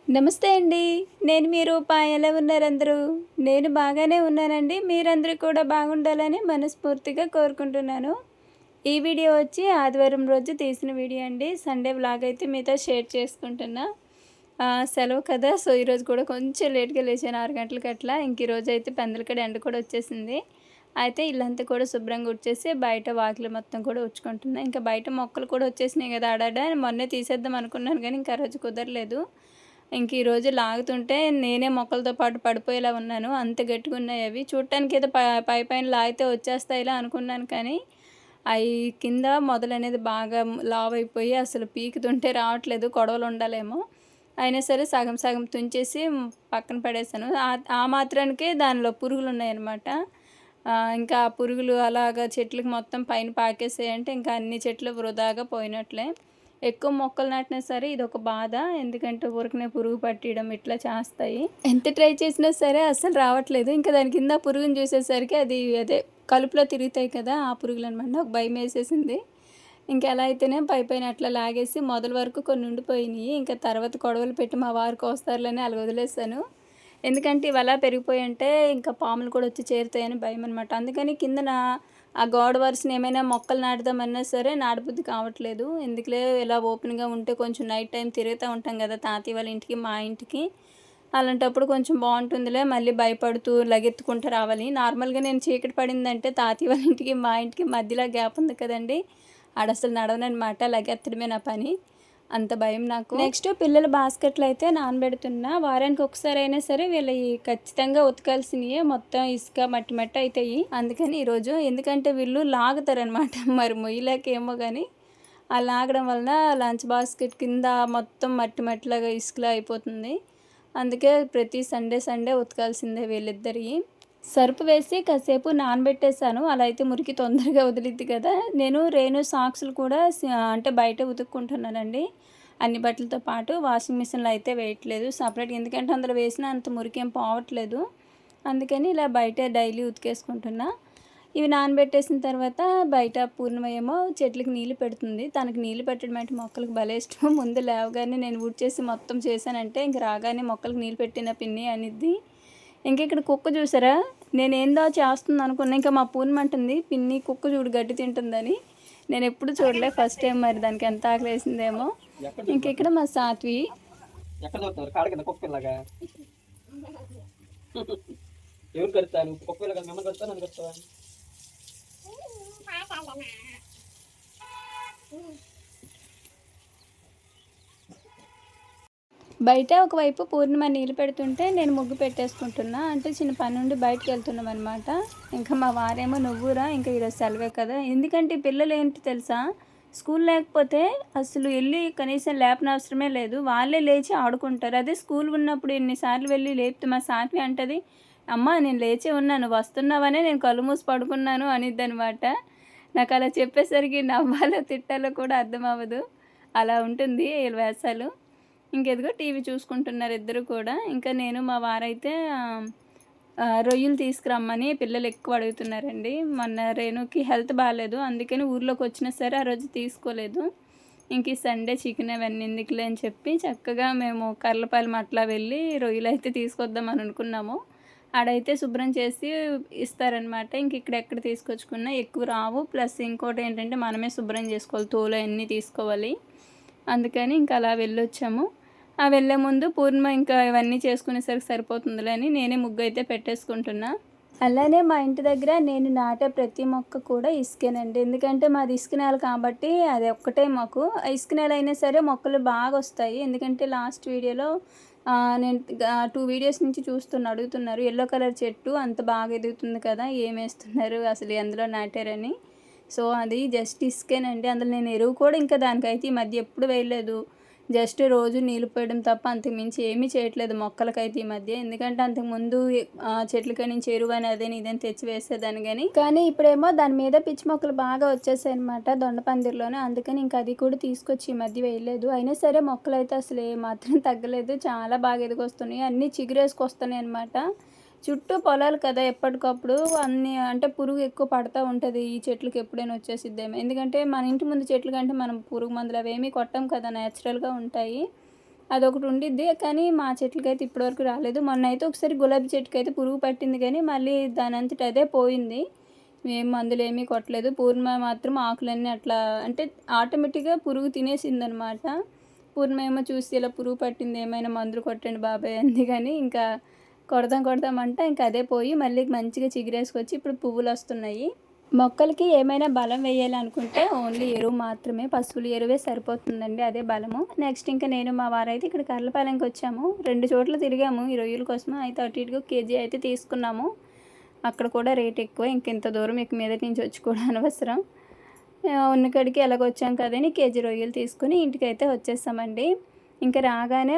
నమస్తే అండి. నేను మీ రూపా. ఎలా ఉన్నారు అందరూ? నేను బాగానే ఉన్నానండి. మీరందరూ కూడా బాగుండాలని మనస్ఫూర్తిగా కోరుకుంటున్నాను. ఈ వీడియో వచ్చి ఆదివారం రోజు తీసిన వీడియో అండి. సండే వ్లాగ్ అయితే మీతో షేర్ చేసుకుంటున్నా. సెలవు కదా! సో, ఈరోజు కూడా కొంచెం లేట్‌గా లేచాను 6 గంటలకి అట్లా. ఇంక ఈరోజైతే పెందలకడ ఎండ కూడా వచ్చేసింది. అయితే ఇల్లంతా కూడా శుభ్రంగా ఊడ్చేసి బయట వాకిలి మొత్తం కూడా ఊడ్చుకుంటున్నా. ఇంకా బయట మొక్కలు కూడా వచ్చేసినాయి కదా! ఆడాడ మొన్నే తీసేద్దాం అనుకున్నాను కానీ ఇంకా ఆ రోజు కుదరలేదు. ఇంక ఈరోజు లాగుతుంటే నేనే మొక్కలతో పాటు పడిపోయేలా ఉన్నాను. అంత గట్టిగున్నాయి అవి. చూడటానికైతే పైపైన లాగితే వచ్చేస్తాయిలే అనుకున్నాను కానీ, అయి కింద మొదలనేది బాగా లావైపోయి అసలు పీకుతుంటే రావట్లేదు. కొడవలుండాలేమో. అయినా సరే సగం సగం తుంచేసి పక్కన పడేశాను. ఆ మాత్రానికే దానిలో పురుగులున్నాయన్నమాట. ఇంకా ఆ పురుగులు అలాగా చెట్లకి మొత్తం పైన పాకేసాయంటే ఇంకా అన్ని చెట్లు వృధాగా పోయినట్లే. ఎక్కువ మొక్కలు నాటినా సరే ఇదొక బాధ. ఎందుకంటే ఊరికనే పురుగు పట్టేయడం ఇట్లా చేస్తాయి. ఎంత ట్రై చేసినా సరే అస్సలు రావట్లేదు. ఇంకా దాని కింద పురుగుని చూసేసరికి అది అదే కలుపులో తిరుగుతాయి కదా! ఆ పురుగులనమాట. నాకు భయమేసేసింది. ఇంకా ఎలా అయితేనే పైపైన అట్లా లాగేసి మొదల వరకు కొన్ని ఉండిపోయినాయి. ఇంకా తర్వాత కొడవలు పెట్టి మా వారు కోస్తారులని అలా వదిలేసాను. ఎందుకంటే ఇవి అలా పెరిగిపోయుంటే ఇంకా పాములు కూడా వచ్చి చేరుతాయని భయమనమాట. అందుకని కిందన ఆ గోడ వరుసన ఏమైనా మొక్కలు నాటుదామన్నా సరే నాటబుద్ధి కావట్లేదు. ఎందుకులే ఇలా ఓపెన్‌గా ఉంటే కొంచెం నైట్ టైం తిరుగుతా ఉంటాం కదా! తాతయ్య వాళ్ళ ఇంటికి, మా ఇంటికి. అలాంటప్పుడు కొంచెం బావుంటుందిలే మళ్ళీ భయపడుతూ లగెత్తుకుంటూ రావాలి. నార్మల్‌గా నేను చీకటి పడిందంటే తాతయ్య వాళ్ళ ఇంటికి, మా ఇంటికి మధ్యలో గ్యాప్ ఉంది కదండీ! ఆడసలు నడవననమాట. లగెత్తడమే నా పని. అంత భయం నాకు. నెక్స్ట్ పిల్లల బాస్కెట్‌లయితే నానబెడుతున్నా. వారానికి ఒకసారైనా సరే వీళ్ళయి ఖచ్చితంగా ఉతకాల్సినయే. మొత్తం ఇసుక, మట్టి మట్టి అయితాయి. అందుకని ఈరోజు ఎందుకంటే వీళ్ళు లాగుతారనమాట. మరి మొయ్యలేక ఏమో గానీ, ఆ లాగడం వలన లంచ్ బాస్కెట్ కింద మొత్తం మట్టి మట్టిలాగా ఇసుకలా అయిపోతుంది. అందుకే ప్రతి సండే సండే ఉతకాల్సిందే వీళ్ళిద్దరియి. సర్ఫ్ వేసి కాసేపు నానబెట్టేసాను. అలా అయితే మురికి తొందరగా వదిలిద్ది కదా! నేను రేను సాక్సులు కూడా అంటే బయట ఉతుక్కుంటున్నానండి. అన్ని బట్టలతో పాటు వాషింగ్ మిషన్‌లో అయితే వేయట్లేదు. సెపరేట్‌గా ఎందుకంటే అందులో వేసినా అంత మురికేం పోవట్లేదు. అందుకని ఇలా బయటే డైలీ ఉతికేసుకుంటున్నా. ఇవి నానబెట్టేసిన తర్వాత బయట పూర్ణిమ ఏమో చెట్లకి నీళ్లు పెడుతుంది. తనకి నీళ్లు పెట్టడం అంటే మొక్కలకు భలే ఇష్టం. ముందు లేవగానే నేను ఊడ్చేసి మొత్తం చేశానంటే ఇంక రాగానే మొక్కలకు నీళ్ళు పెట్టిన పిన్ని అనిద్ది. ఇంక ఇక్కడ కుక్క చూసారా? నేనేందో చేస్తుందనుకున్నా. ఇంకా మా పూర్ణిమ అంటుంది, "పిన్ని కుక్క చూడు గడ్డి తింటుందని." నేనెప్పుడు చూడలే. ఫస్ట్ టైం మరి దానికి ఎంత ఆకలేసిందేమో. ఇంక ఇక్కడ మా సాత్వి. ఎక్కడ చూస్తున్నారు కాడ కింద కుక్క పిల్లగా ఎవరు కడతాను కుక్క పిల్లగా మిమ్మల్ని కడతా నన్ను కడతా బయట ఒకవైపు పూర్ణిమ నీళ్ళు పెడుతుంటే నేను ముగ్గు పెట్టేసుకుంటున్నా. అంటే చిన్న పని నుండి బయటికెళ్తున్నామనమాట. ఇంకా మా వారేమో "నువ్వురా ఇంకా ఈరోజు సెలవే కదా!" ఎందుకంటే పిల్లలు ఏంటి తెలుసా? స్కూల్ లేకపోతే అసలు ఎళ్లి కనీసం లేపనవసరమే లేదు. వాళ్ళే లేచి ఆడుకుంటారు. అదే స్కూల్ ఉన్నప్పుడు ఎన్ని సార్లు వెళ్లి లేపితే మా సాత్వి అంటది, "అమ్మ నేను లేచే ఉన్నాను. నువ్వు వస్తున్నావనే నేను కళ్ళు మూసి పడుకున్నాను" అనిద్దనమాట. నాకలా చెప్పేసరికి నవ్వాలో తిట్టాలో కూడా అర్థమవ్వదు. అలా ఉంటుంది ఈళ్ళ వేషాలు. ఇంకెదిగో టీవీ చూసుకుంటున్నారు ఇద్దరు కూడా. ఇంకా నేను మా వారైతే రొయ్యలు తీసుకురమ్మని పిల్లలు ఎక్కువ అడుగుతున్నారండి. మొన్న రేణుకి హెల్త్ బాలేదు. అందుకని ఊర్లోకొచ్చినా సరే ఆ రోజు తీసుకోలేదు. ఇంక ఈ సండే చికెన్ అవన్నీ ఎందుకులే అని చెప్పి చక్కగా మేము కర్లపాలెం అట్లా వెళ్ళి రొయ్యలైతే తీసుకొద్దామని అనుకున్నాము. ఆడైతే శుభ్రం చేసి ఇస్తారనమాట. ఇంక ఇక్కడ ఎక్కడ తీసుకొచ్చుకున్నా ఎక్కువ రావు. ప్లస్ ఇంకోటేంటంటే మనమే శుభ్రం చేసుకోవాలి. తోలు అయన్నీ తీసుకోవాలి. అందుకని ఇంక అలా వెళ్ళొచ్చాము. వెళ్ళే ముందు పూర్ణిమ ఇంకా ఇవన్నీ చేసుకునేసరికి సరిపోతుందిలే అని నేనే ముగ్గయితే పెట్టేసుకుంటున్నా. అలానే మా ఇంటి దగ్గర నేను నాటే ప్రతి మొక్క కూడా ఇసుకేనండి. ఎందుకంటే మాది ఇసుక నేల కాబట్టి అది ఒక్కటే మాకు. ఇసుక నేల అయినా సరే మొక్కలు బాగొస్తాయి. ఎందుకంటే లాస్ట్ వీడియోలో నేను 2 వీడియోస్ నుంచి అడుగుతున్నారు. యెల్లో కలర్ చెట్టు అంత బాగా ఎదుగుతుంది కదా! ఏమేస్తున్నారు అసలు ఎందులో నాటారని. సో, అది జస్ట్ ఇసుకేనండి. అందులో నేను ఎరువు కూడా ఇంకా దానికైతే ఈ మధ్య ఎప్పుడు వేయలేదు. జస్ట్ రోజు నీళ్ళు పోయడం తప్ప అంతకుమించి ఏమీ చేయట్లేదు మొక్కలకైతే ఈ మధ్య. ఎందుకంటే అంతకుముందు చెట్లకాడ నుంచి ఎరువని అదని ఇదని తెచ్చి వేసేదాన్ని గానీ, కానీ ఇప్పుడేమో దాని మీద పిచ్చి మొక్కలు బాగా వచ్చేసాయనమాట దొండపందిరిలోనే. అందుకని ఇంక అది కూడా తీసుకొచ్చి ఈ మధ్య వేయలేదు. అయినా సరే మొక్కలైతే అసలు ఏమాత్రం తగ్గలేదు. చాలా బాగా ఎదిగొస్తున్నాయి. అన్నీ చిగురేసుకొస్తున్నాయనమాట. చుట్టూ పొలాలు కదా! ఎప్పటికప్పుడు అన్నీ అంటే పురుగు ఎక్కువ పడతా ఉంటది. ఈ చెట్లకి ఎప్పుడైనా వచ్చేసిద్దేమో. ఎందుకంటే మన ఇంటి ముందు చెట్ల కంటే మనం పురుగు మందులు అవేమీ కొట్టం కదా! నేచురల్‌గా ఉంటాయి. అదొకటి ఉండిద్ది. కానీ మా చెట్లకైతే ఇప్పటివరకు రాలేదు. మొన్నైతే ఒకసారి గులాబీ చెట్టుకైతే పురుగు పట్టింది కానీ మళ్ళీ దానంతట అదే పోయింది. మేము మందులేమీ కొట్టలేదు. పూర్ణ మాత్రం ఆకులన్నీ అట్లా అంటే ఆటోమేటిక్‌గా పురుగు తినేసిందనమాట. పూర్ణ ఏమో చూసి ఇలా పురుగు పట్టింది ఏమైనా మందులు కొట్టండి బాబాయ్ అంది కానీ ఇంకా కొడదామంటే ఇంక అదే పోయి మళ్ళీ మంచిగా చిగురేసుకొచ్చి ఇప్పుడు పువ్వులొస్తున్నాయి. మొక్కలకి ఏమైనా బలం వేయాలనుకుంటే ఓన్లీ ఎరువు మాత్రమే, పశువుల ఎరువే సరిపోతుందండి. అదే బలము. నెక్స్ట్ ఇంకా నేను మా వారైతే ఇక్కడ కర్లపాలెంకి వచ్చాము. 2 చోట్ల తిరిగాము ఈ రొయ్యల కోసం. అయితే అటు ఇటుగా కేజీ అయితే తీసుకున్నాము. అక్కడ కూడా రేట్ ఎక్కువ. ఇంత దూరం ఇక మీదటి నుంచి వచ్చి కూడా అనవసరం. ఉన్న కాడికి ఎలాగొచ్చాం కదని కేజీ రొయ్యలు తీసుకొని ఇంటికైతే వచ్చేసామండి. ఇంక రాగానే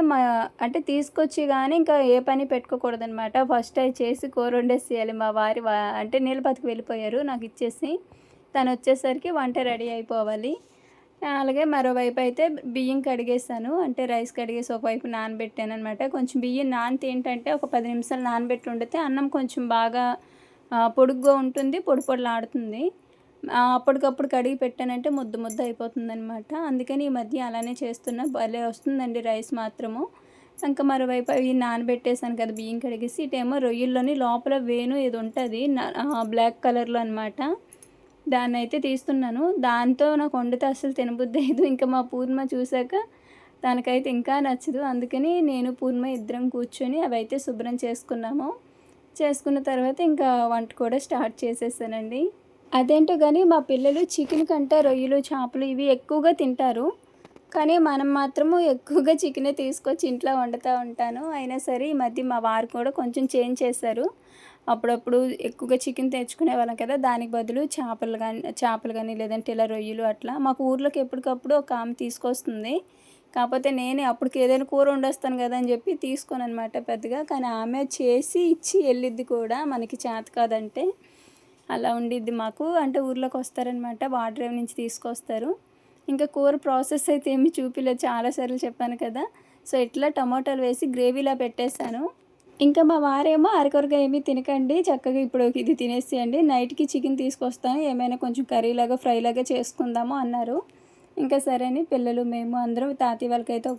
అంటే తీసుకొచ్చి గానీ ఇంకా ఏ పని పెట్టుకోకూడదనమాట. ఫస్ట్ అయి చేసి కూర వండేసేయాలి. మా వారి అంటే నీళ్ళపతికి వెళ్ళిపోయారు నాకిచ్చేసి. తనొచ్చేసరికి వంట రెడీ అయిపోవాలి. అలాగే మరోవైపు అయితే బియ్యం కడిగేసాను. అంటే రైస్ కడిగేసి ఒకవైపు నానబెట్టాననమాట. కొంచెం బియ్యం నానితే ఏంటంటే ఒక 10 నిమిషాలు నానబెట్టి వండితే అన్నం కొంచెం బాగా పొడుగ్గా ఉంటుంది, పొడి పొడిలాడుతుంది. అప్పటికప్పుడు కడిగి పెట్టానంటే ముద్ద అయిపోతుందనమాట. అందుకని ఈ మధ్య అలానే చేస్తున్నా. భలే వస్తుందండి రైస్ మాత్రము. ఇంకా మరోవైపు అవి నానబెట్టేసాను కదా బియ్యం కడిగేసి. ఇటేమో రొయ్యల్లోని లోపల వేణు ఏదో ఉంటుంది బ్లాక్ కలర్‌లో అనమాట. దాన్నైతే తీస్తున్నాను. దాంతో నాకు వండితే అస్సలు తినబుద్దయ్యదు. ఇంకా మా పూర్ణ చూసాక తనకైతే ఇంకా నచ్చదు. అందుకని నేను పూర్ణ ఇద్దరం కూర్చొని అవైతే శుభ్రం చేసుకున్నాము. చేసుకున్న తర్వాత ఇంకా వంట కూడా స్టార్ట్ చేసేసానండి. అదేంటో గానీ మా పిల్లలు చికెన్ కంటే రొయ్యలు, చేపలు ఇవి ఎక్కువగా తింటారు. కానీ మనం మాత్రము ఎక్కువగా చికెనే తీసుకొచ్చి ఇంట్లో వండుతూ ఉంటాను. అయినా సరే ఈ మధ్య మా వారు కూడా కొంచెం చేంజ్ చేశారు. అప్పుడప్పుడు ఎక్కువగా చికెన్ తెచ్చుకునేవాళ్ళం కదా! దానికి బదులు చేపలు గానీ లేదంటే ఇలా రొయ్యలు అట్లా మాకు ఊర్లోకి ఎప్పటికప్పుడు ఒక ఆమె తీసుకొస్తుంది. కాకపోతే నేనే అప్పటికి ఏదైనా కూర వండేస్తాను కదా అని చెప్పి తీసుకోననమాట పెద్దగా. కానీ ఆమె చేసి ఇచ్చి వెళ్ళిద్ది కూడా మనకి చేత కాదంటే. అలా ఉండిద్ది మాకు. అంటే ఊర్లోకి వస్తారనమాట. వాడ్రేవ్ నుంచి తీసుకొస్తారు. ఇంకా కూర ప్రాసెస్ అయితే ఏమి చూపియలేదు. చాలా సార్లు చెప్పాను కదా! సో ఇట్లా టమాటాలు వేసి గ్రేవీలా పెట్టేసాను. ఇంకా మా వారేమో అరకొరగా ఏమీ తినకండి. చక్కగా ఇప్పుడు ఇది తినేసేయండి. నైట్‌కి చికెన్ తీసుకొస్తాను. ఏమైనా కొంచెం కర్రీలాగా, ఫ్రైలాగా చేసుకుందాము అన్నారు. ఇంకా సరే అని పిల్లలు మేము అందరం తాతయ్య వాళ్ళకైతే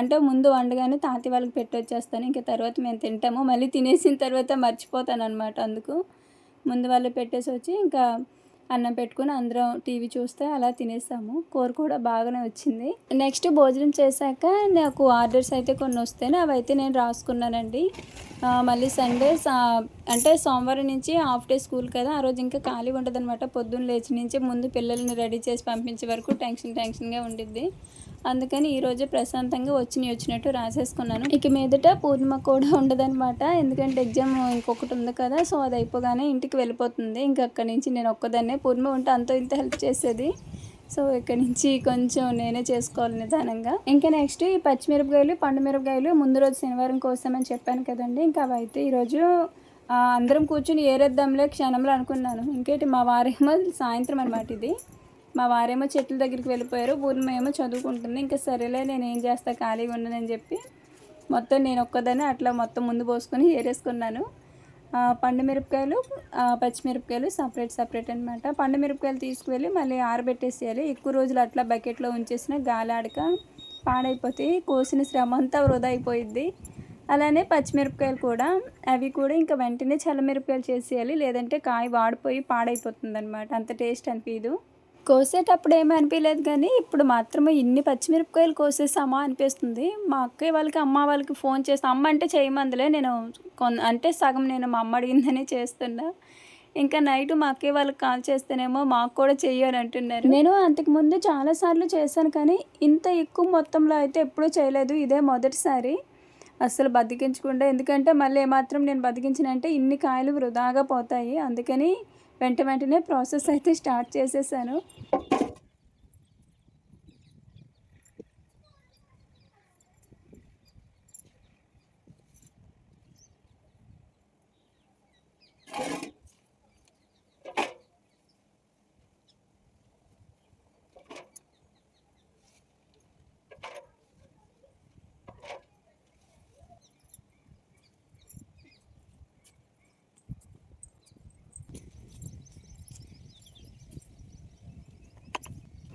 అంటే ముందు వండగానే తాతయ్య వాళ్ళకి పెట్టొచ్చేస్తాను. ఇంక తర్వాత మేము తింటాము. మళ్ళీ తినేసిన తర్వాత మర్చిపోతాననమాట అందుకు. ముందు వాళ్ళు పెట్టేసి వచ్చి ఇంకా అన్నం పెట్టుకుని అందరం టీవీ చూస్తే అలా తినేసాము. కూర కూడా బాగానే వచ్చింది. నెక్స్ట్ భోజనం చేశాక నాకు ఆర్డర్స్ అయితే కొన్ని వస్తేనే అవైతే నేను రాసుకున్నానండి. మళ్ళీ సండే అంటే సోమవారం నుంచి హాఫ్ డే స్కూల్ కదా! ఆ రోజు ఇంకా ఖాళీ ఉండదనమాట. పొద్దున్న లేచి నుంచి ముందు పిల్లల్ని రెడీ చేసి పంపించే వరకు టెన్షన్‌గా ఉండిద్ది. అందుకని ఈరోజే ప్రశాంతంగా వచ్చినట్టు రాసేసుకున్నాను. ఇక మీదట పూర్ణిమ కూడా ఉండదనమాట. ఎందుకంటే ఎగ్జామ్ ఇంకొకటి ఉంది కదా! సో అది అయిపోగానే ఇంటికి వెళ్ళిపోతుంది. ఇంక అక్కడి నుంచి నేను ఒక్కదాన్నే. పూర్ణిమ ఉంటే అంతో ఇంతో హెల్ప్ చేసేది. సో ఇక్కడి నుంచి కొంచెం నేనే చేసుకోవాలి నిదానంగా. ఇంకా నెక్స్ట్ ఈ పచ్చిమిరపకాయలు, పండు మిరపకాయలు ముందు రోజు శనివారం కోసామని చెప్పాను కదండీ! ఇంకా అవైతే ఈరోజు అందరం కూర్చొని ఏరేద్దాంలే క్షణంలో అనుకున్నాను. ఇంకేంటి మా వారేమో సాయంత్రం అనమాట ఇది. మా వారేమో చెట్ల దగ్గరికి వెళ్ళిపోయారు. పూర్ణిమ ఏమో చదువుకుంటుంది. ఇంకా సరేలే నేనేం చేస్తా ఖాళీగా ఉన్నానని చెప్పి మొత్తం నేను ఒక్కదాన్నే అట్లా మొత్తం ముందు పోసుకొని ఏరేసుకున్నాను. పండు మిరపకాయలు, పచ్చిమిరపకాయలు సపరేట్ అనమాట. పండు మిరపకాయలు తీసుకువెళ్ళి మళ్ళీ ఆరబెట్టేసేయాలి. ఎక్కువ రోజులు అట్లా బకెట్లో ఉంచేసిన గాలాడక పాడైపోతాయి. కోసిన శ్రమ అంతా వృధా అయిపోయిద్ది. అలానే పచ్చిమిరపకాయలు కూడా అవి కూడా ఇంకా వెంటనే చల్లమిరపకాయలు చేసేయాలి. లేదంటే కాయ వాడిపోయి పాడైపోతుందనమాట. అంత టేస్ట్ అనిపించదు. కోసేటప్పుడు ఏమీ అనిపించలేదు కానీ ఇప్పుడు మాత్రం ఇన్ని పచ్చిమిరపకాయలు కోసేసామా అనిపిస్తుంది. మా అక్కయ్య వాళ్ళకి, అమ్మ వాళ్ళకి ఫోన్ చేస్తే అమ్మ అంటే చేయమందులే నేను అంటే సగం నేను మా అమ్మ అడిగిందనే చేస్తున్నా. ఇంకా నైట్ మా అక్కయ్య వాళ్ళకి కాల్ చేస్తేనేమో మాకు కూడా చెయ్యి అని అంటున్నారు. నేను అంతకుముందు చాలాసార్లు చేశాను కానీ ఇంత ఎక్కువ మొత్తంలో అయితే ఎప్పుడూ చేయలేదు. ఇదే మొదటిసారి. అస్సలు బతికించకుండా, ఎందుకంటే మళ్ళీ ఏమాత్రం నేను బతికించినంటే ఇన్ని కాయలు వృధాగా పోతాయి. అందుకని వెంటనే ప్రాసెస్ అయితే స్టార్ట్ చేసేసాను.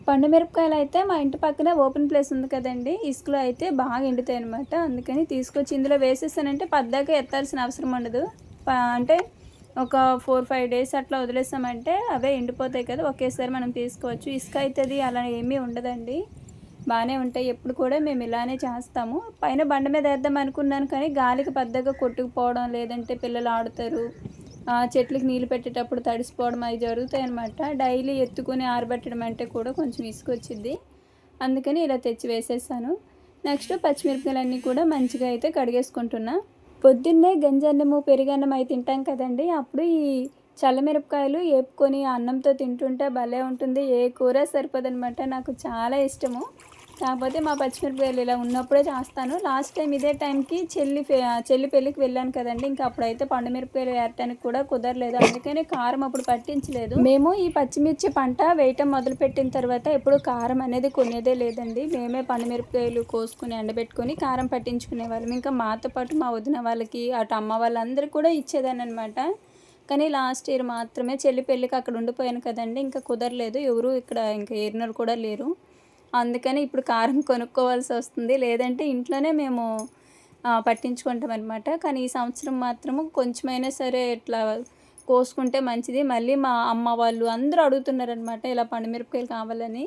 పండు మిరపకాయలు అయితే మా ఇంటి పక్కనే ఓపెన్ ప్లేస్ ఉంది కదండి, ఇసుకలో అయితే బాగా ఎండుతాయి అనమాట. అందుకని తీసుకొచ్చి ఇందులో వేసేసానంటే పద్దాక ఎత్తాల్సిన అవసరం ఉండదు. అంటే ఒక 4-5 డేస్ అట్లా వదిలేసామంటే అవే ఎండిపోతాయి కదా, ఒకేసారి మనం తీసుకోవచ్చు. ఇసుక అవుతుంది అలా ఏమీ ఉండదండి, బాగానే ఉంటాయి. ఎప్పుడు కూడా మేము ఇలానే చేస్తాము. పైన బండ మీద వేద్దాం అనుకున్నాను కానీ గాలికి పెద్దగా కొట్టుకుపోవడం, లేదంటే పిల్లలు ఆడుతారు, చెట్లకి నీళ్ళు పెట్టేటప్పుడు తడిసిపోవడం అవి జరుగుతాయి అన్నమాట. డైలీ ఎత్తుకుని ఆరబెట్టడం అంటే కూడా కొంచెం ఇసుకొచ్చిద్ది. అందుకని ఇలా తెచ్చి వేసేసాను. నెక్స్ట్ పచ్చిమిరపకాయలన్నీ కూడా మంచిగా అయితే కడిగేసుకుంటున్నా. పొద్దున్నే గంజన్నము పెరుగన్నం అవి తింటాం కదండి, అప్పుడు ఈ చల్లమిరపకాయలు వేపుకొని అన్నంతో తింటుంటే భలే ఉంటుంది. ఏ కూర సరిపోదనమాట. నాకు చాలా ఇష్టము. కాకపోతే మా పచ్చిమిరపకాయలు ఇలా ఉన్నప్పుడే చేస్తాను. లాస్ట్ టైం ఇదే టైంకి చెల్లి పెళ్ళికి వెళ్ళాను కదండి, ఇంకా అప్పుడైతే పండు మిరపకాయలు ఏరటానికి కూడా కుదరలేదు. అందుకని కారం అప్పుడు పట్టించలేదు. మేము ఈ పచ్చిమిర్చి పంట వేయటం మొదలుపెట్టిన తర్వాత ఎప్పుడు కారం అనేది కొనేదే లేదండి. మేమే పండు మిరపకాయలు కోసుకుని ఎండబెట్టుకొని కారం పట్టించుకునే వాళ్ళం. ఇంకా మాతో పాటు మా వదిన వాళ్ళకి, అటు అమ్మ వాళ్ళందరికీ కూడా ఇచ్చేదాన్ని అనమాట. కానీ లాస్ట్ ఇయర్ మాత్రమే చెల్లి పెళ్ళికి అక్కడ ఉండిపోయాను కదండి, ఇంకా కుదరలేదు. ఎవరు ఇక్కడ ఇంకా ఏరినోళ్ళు కూడా లేరు. అందుకని ఇప్పుడు కారం కొనుక్కోవాల్సి వస్తుంది, లేదంటే ఇంట్లోనే మేము పట్టించుకుంటాం అనమాట. కానీ ఈ సంవత్సరం మాత్రము కొంచెమైనా సరే ఇట్లా కోసుకుంటే మంచిది. మళ్ళీ మా అమ్మ వాళ్ళు అందరూ అడుగుతున్నారనమాట ఇలా పండుమిరపకాయలు కావాలని.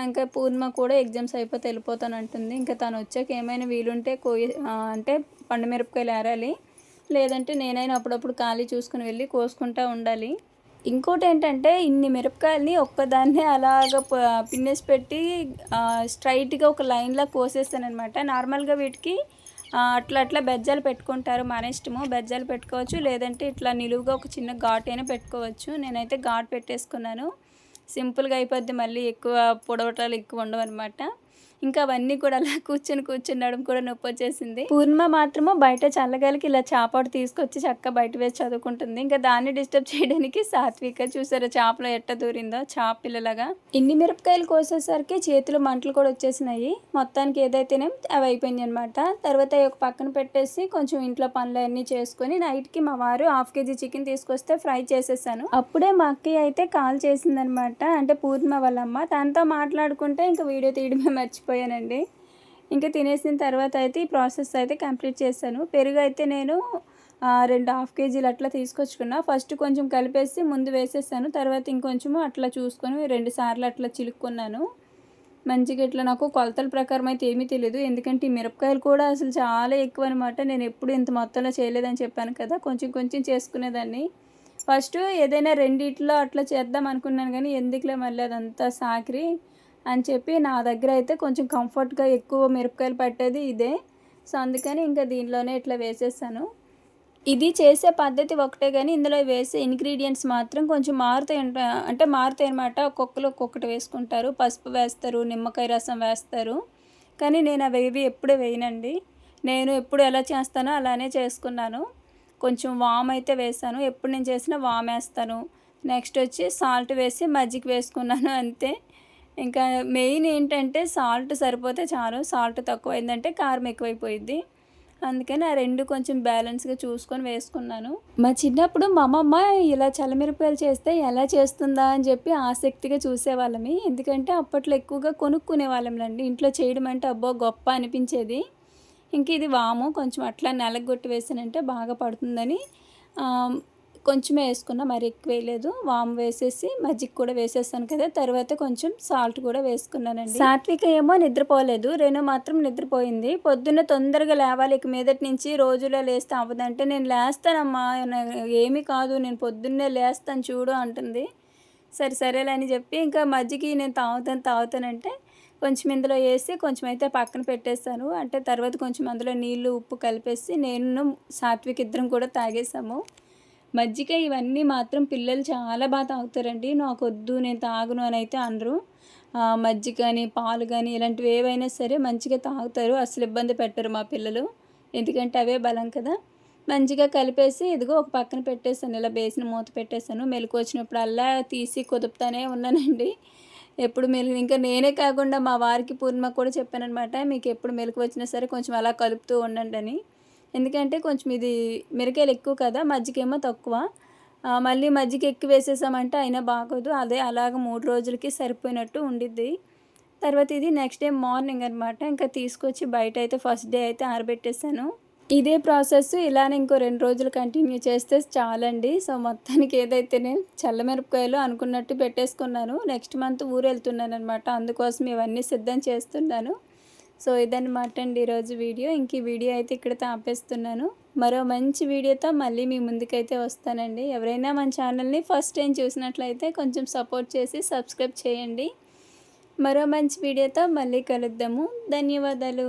ఇంకా పూర్ణిమ కూడా ఎగ్జామ్స్ అయిపోతే వెళ్ళిపోతాను అంటుంది. ఇంకా తను వచ్చాక ఏమైనా వీలుంటే అంటే పండుమిరపకాయలు ఏరాలి, లేదంటే నేనైనా అప్పుడప్పుడు ఖాళీ చూసుకుని వెళ్ళి కోసుకుంటూ ఉండాలి. ఇంకోటి ఏంటంటే ఇన్ని మిరపకాయలని ఒక్కదాన్నే అలాగ పిన్నేసి పెట్టి స్ట్రైట్గా ఒక లైన్లా కోసేస్తానమాట. నార్మల్గా వీటికి అట్లా అట్లా బెజ్జాలు పెట్టుకుంటారు, మన ఇష్టము. బెజ్జాలు పెట్టుకోవచ్చు, లేదంటే ఇట్లా నిలువుగా ఒక చిన్న ఘాటు అయినా పెట్టుకోవచ్చు. నేనైతే ఘాటు పెట్టేసుకున్నాను, సింపుల్గా అయిపోద్ది. మళ్ళీ ఎక్కువ పొడవటాలు ఎక్కువ ఉండవు అనమాట. ఇంకా అవన్నీ కూడా అలా కూర్చొని నడుము కూడా నొప్పి వచ్చేసింది. పూర్ణిమ మాత్రము బయట చల్లగాలికి ఇలా చాపాడు తీసుకొచ్చి చక్కగా బయట వేసి చదువుకుంటుంది. ఇంకా దాన్ని డిస్టర్బ్ చేయడానికి సాత్విక చూసారా చేపలో ఎట్ట దూరిందో, చాప పిల్లలాగా. ఇన్ని మిరపకాయలు కోసేసరికి చేతులు మంటలు కూడా వచ్చేసినాయి. మొత్తానికి ఏదైతేనే అవి అయిపోయింది అనమాట. తర్వాత ఒక పక్కన పెట్టేసి కొంచెం ఇంట్లో పనులు అన్నీ చేసుకొని నైట్కి మా వారు 1/2 kg చికెన్ తీసుకొస్తే ఫ్రై చేసేసాను. అప్పుడే మా అక్కయ్య అయితే కాల్ చేసిందనమాట, అంటే పూర్ణిమ వాళ్ళమ్మ. తనతో మాట్లాడుకుంటే ఇంకా వీడియో తీయడమే మర్చిపోయానండి. ఇంకా తినేసిన తర్వాత అయితే ఈ ప్రాసెస్ అయితే కంప్లీట్ చేశాను. పెరుగు అయితే నేను 2/2 kg అట్లా తీసుకొచ్చుకున్నా. ఫస్ట్ కొంచెం కలిపేసి ముందు వేసేసాను, తర్వాత ఇంకొంచెము అట్లా చూసుకొని 2 సార్లు అట్లా చిలుక్కున్నాను. మంచిగా ఇట్లా నాకు కొలతల ప్రకారం అయితే ఏమీ తెలియదు, ఎందుకంటే ఈ మిరపకాయలు కూడా అసలు చాలా ఎక్కువ అనమాట. నేను ఎప్పుడు ఇంత మొత్తంలో చేయలేదని చెప్పాను కదా, కొంచెం కొంచెం చేసుకునేదాన్ని. ఫస్ట్ ఏదైనా రెండిట్లో అట్లా చేద్దాం అనుకున్నాను కానీ ఎందుకులే మళ్ళీ అదంతా సాకిరి అని చెప్పి నా దగ్గర అయితే కొంచెం కంఫర్ట్గా ఎక్కువ మిరపకాయలు పట్టేది ఇదే. సో అందుకని ఇంకా దీనిలోనే ఇట్లా వేసేసాను. ఇది చేసే పద్ధతి ఒకటే కానీ ఇందులో వేసే ఇంగ్రీడియంట్స్ మాత్రం కొంచెం మారుతాయి అనమాట. ఒక్కొక్కరు ఒక్కొక్కటి వేసుకుంటారు. పసుపు వేస్తారు, నిమ్మకాయ రసం వేస్తారు, కానీ నేను అవి ఎప్పుడూ వేయనండి. నేను ఎప్పుడు ఎలా చేస్తానో అలానే చేసుకున్నాను. కొంచెం వామ్ అయితే వేసాను, ఎప్పుడు నేను చేసినా వామ్ వేస్తాను. నెక్స్ట్ వచ్చి సాల్ట్ వేసి మజ్జిగ వేసుకున్నాను, అంతే. ఇంకా మెయిన్ ఏంటంటే సాల్ట్ సరిపోతే చాలు, సాల్ట్ తక్కువైందంటే కారం ఎక్కువైపోయిద్ది. అందుకని ఆ రెండు కొంచెం బ్యాలెన్స్గా చూసుకొని వేసుకున్నాను. మా చిన్నప్పుడు మా అమ్మమ్మ ఇలా చల్లమిరపకాయలు చేస్తే ఎలా చేస్తుందా అని చెప్పి ఆసక్తిగా చూసేవాళ్ళమి. ఎందుకంటే అప్పట్లో ఎక్కువగా కొనుక్కునే వాళ్ళండి, ఇంట్లో చేయడం అంటే అబ్బో గొప్ప అనిపించేది. ఇంక ఇది వాము కొంచెం అట్లా నలగొట్టి వేసానంటే బాగా పడుతుందని కొంచెమే వేసుకున్నా, మరి ఎక్కువ వేయలేదు. వాము వేసేసి మజ్జిగ కూడా వేసేసాను కదా, తర్వాత కొంచెం సాల్ట్ కూడా వేసుకున్నానండి. సాత్విక ఏమో నిద్రపోలేదు, రేణు మాత్రం నిద్రపోయింది. పొద్దున్న తొందరగా లేవాలి, ఇక మీదటి నుంచి రోజులో లేస్తే అవ్వదంటే, నేను లేస్తానమ్మా, ఏమీ కాదు, నేను పొద్దున్నే లేస్తాను చూడు అంటుంది. సరేలే అని చెప్పి ఇంకా మజ్జిగ నేను తాగుతానంటే కొంచెం ఇందులో వేసి కొంచెం అయితే పక్కన పెట్టేస్తాను. అంటే తర్వాత కొంచెం అందులో నీళ్ళు ఉప్పు కలిపేసి నేను సాత్విక్ ఇద్దరం కూడా తాగేసాము. మజ్జిగ ఇవన్నీ మాత్రం పిల్లలు చాలా బాగా తాగుతారండి. నాకు వద్దు నేను తాగను అని అయితే అనరు. మజ్జిగ కానీ పాలు కానీ ఇలాంటివి ఏవైనా సరే మంచిగా తాగుతారు, అసలు ఇబ్బంది పెట్టరు మా పిల్లలు, ఎందుకంటే అవే బలం కదా. మంచిగా కలిపేసి ఇదిగో ఒక పక్కన పెట్టేసాను, ఇలా బేసిన మూత పెట్టేసాను. మెలకు వచ్చినప్పుడు అలా తీసి కుదుపుతానే ఉన్నానండి. ఎప్పుడు మెలుగు ఇంకా నేనే కాకుండా మా వారికి పూర్ణిమ కూడా చెప్పానమాట, మీకు ఎప్పుడు మెలకు వచ్చినా సరే కొంచెం అలా కలుపుతూ ఉండండి అని. ఎందుకంటే కొంచెం ఇది మిరకాయలు ఎక్కువ కదా, మజ్జిగేమో తక్కువ. మళ్ళీ మజ్జిగ ఎక్కువ వేసేసామంటే అయినా బాగోదు. అదే అలాగ 3 రోజులకి సరిపోయినట్టు ఉండిద్ది. తర్వాత ఇది నెక్స్ట్ డే మార్నింగ్ అనమాట. ఇంకా తీసుకొచ్చి బయటైతే ఫస్ట్ డే అయితే ఆరబెట్టేసాను. ఇదే ప్రాసెస్ ఇలానే ఇంకో 2 రోజులు కంటిన్యూ చేస్తే చాలండి. సో, మొత్తానికి ఏదైతేనే చల్లమిరపకాయలు అనుకున్నట్టు పెట్టేసుకున్నాను. నెక్స్ట్ మంత్ ఊరెళ్తున్నాననమాట. అందుకోసం ఇవన్నీ సిద్ధం చేస్తున్నాను. సో, ఇదనమాట అండి ఈరోజు వీడియో. ఇంక ఈ వీడియో అయితే ఇక్కడితో ఆపేస్తున్నాను. మరో మంచి వీడియోతో మళ్ళీ మీ ముందుకైతే వస్తానండి. ఎవరైనా మన ఛానల్ని ఫస్ట్ టైం చూసినట్లయితే కొంచెం సపోర్ట్ చేసి సబ్స్క్రైబ్ చేయండి. మరో మంచి వీడియోతో మళ్ళీ కలుద్దాము. ధన్యవాదాలు.